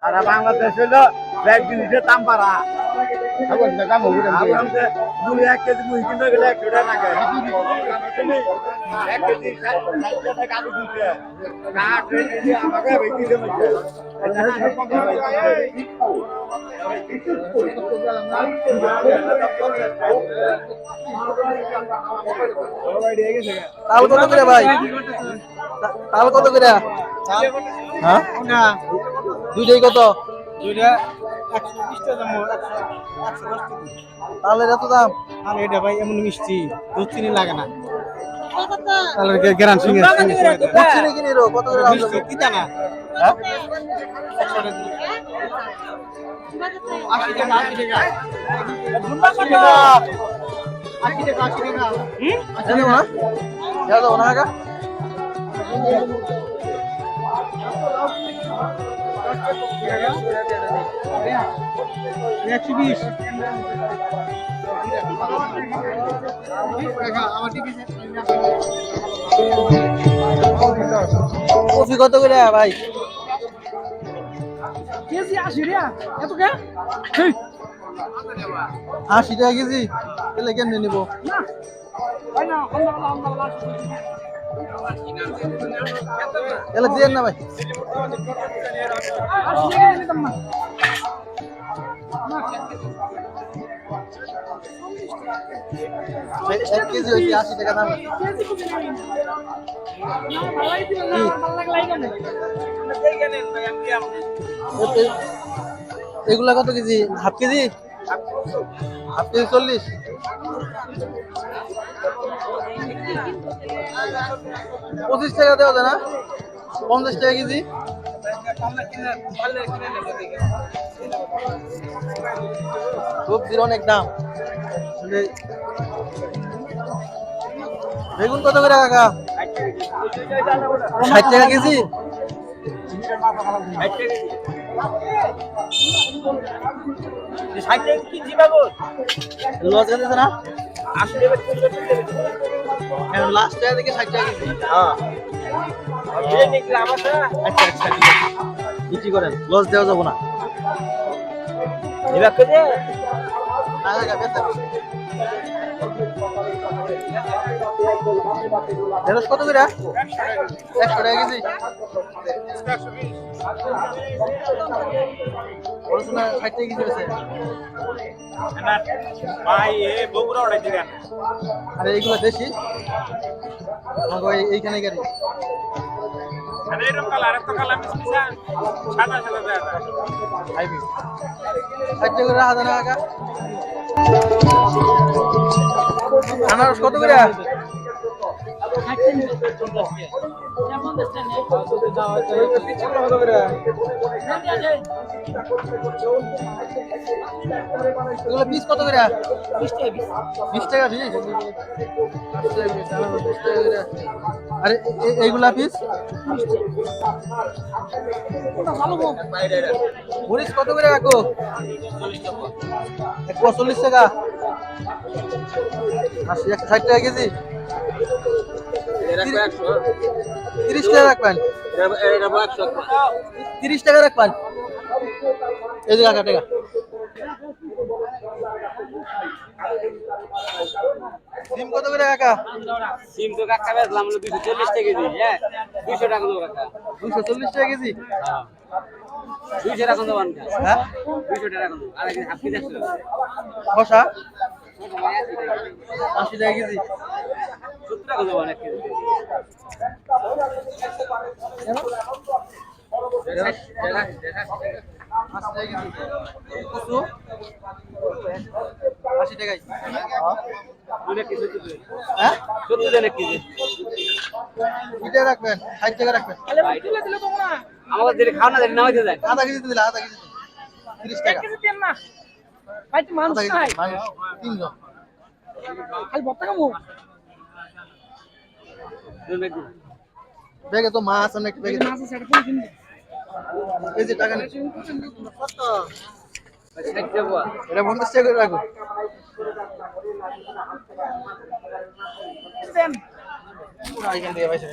আর বাংলাদেশ হইলো ব্যাগ জিনিসের দাম বাড়া এখন দাম হবে দুই 1 কেজি মুই কিনতে গেলে 1 টাকা লাগে 1 কেজি 60 টাকা আলু দিতে না কেজি আমাকে বেশি দেবে তাল কত করে ভাই? তাল কত করে? হ্যাঁ দুইটাই কত? দুইটা 120 টাকা দাম 110 টাকা। তালের এত দাম? আর এটা ভাই এমন মিষ্টি দুধ চিনি লাগে না। তাহলে গ্যারান সিং চিনি কিনি রো কত করে দাম? মিষ্টি কিটা না। হ্যাঁ 100 টাকা। 80 টাকা 80 টাকা। 80 টাকা 80 টাকা 80 টাকা। জানো না? জানো না কাকা? কফি কত করে ভাই? কেজি 80 টাকা। এত কে? 80 টাকা কেজি? তাহলে কেমনে নিব? না। ভাই না, আমরা তাহলে দিয়েন না ভাই। 80 টাকা নিতাম না। এক কেজি হচ্ছে 80 টাকা দাম। এগুলা কত KG? Half KG? Half KG 40? 25 টাকা দেওয়া যায় না? 50 টাকা কেজি? সবজির অনেক দাম। বেগুন কত করে কাকা? 60 টাকা কেজি? লস গেছে না? লাস্ট টাকা থেকে 60 টাকা কেজি। আচ্ছা আচ্ছা বিক্রি করেন, লস দেওয়া যাবো না। ঢেঁড়স কত করে? 100 টাকা কেজি। রসুন 60 টাকা কেজি আছে। আরে এইগুলো দেশি আমাকে এইখানে গাড়ি হাইব্রিড 60 টাকা করে হাজার টাকা। আনারস কত করে? এগুলো পিস কত করে? 20 টাকা পিস। আরে এইগুলা পিস মরিচ কত করে রাখো? 140 টাকা। 60 টাকা কেজি। 30 টাকা রাখবেন। 30 টাকা রাখবেন। এই যে কাকা টাকা সিম কত করে কাকা? সিম তো কাকা বেচলাম 240 টাকা কেজি। হ্যাঁ 200 টাকা দাও কাকা। 240 টাকা কেজি? হ্যাঁ 200 টাকা দাও আনকা। হ্যাঁ 200 টাকা দাও। আর কি হাফ কেজি আছে? শসা 80 টাকা কেজি। 70 টাকা দাও অনেক কেজি। কচু 80 টাকায়। হ্যাঁ 70 দেন এক কেজি। এটা রাখবেন 60 টাকা রাখবেন। আমাকে দিলে খাও না দিলে না হইতে যায়। আধা কেজি দিলে আধা কেজি 30 টাকা। ভাই তো মানুষ নাই। মানুষ 3 জন। খালি ভর্তা খাবো। ব্যাগে তো মাছ অনেক ব্যাগে। মাছ আছে এটা পুরো কিনবো। এই যে টাকা নেই। কত? 60 টাকা। এটা 50 টাকা করে রাখো। দেন। পুরো এখান থেকে পয়সা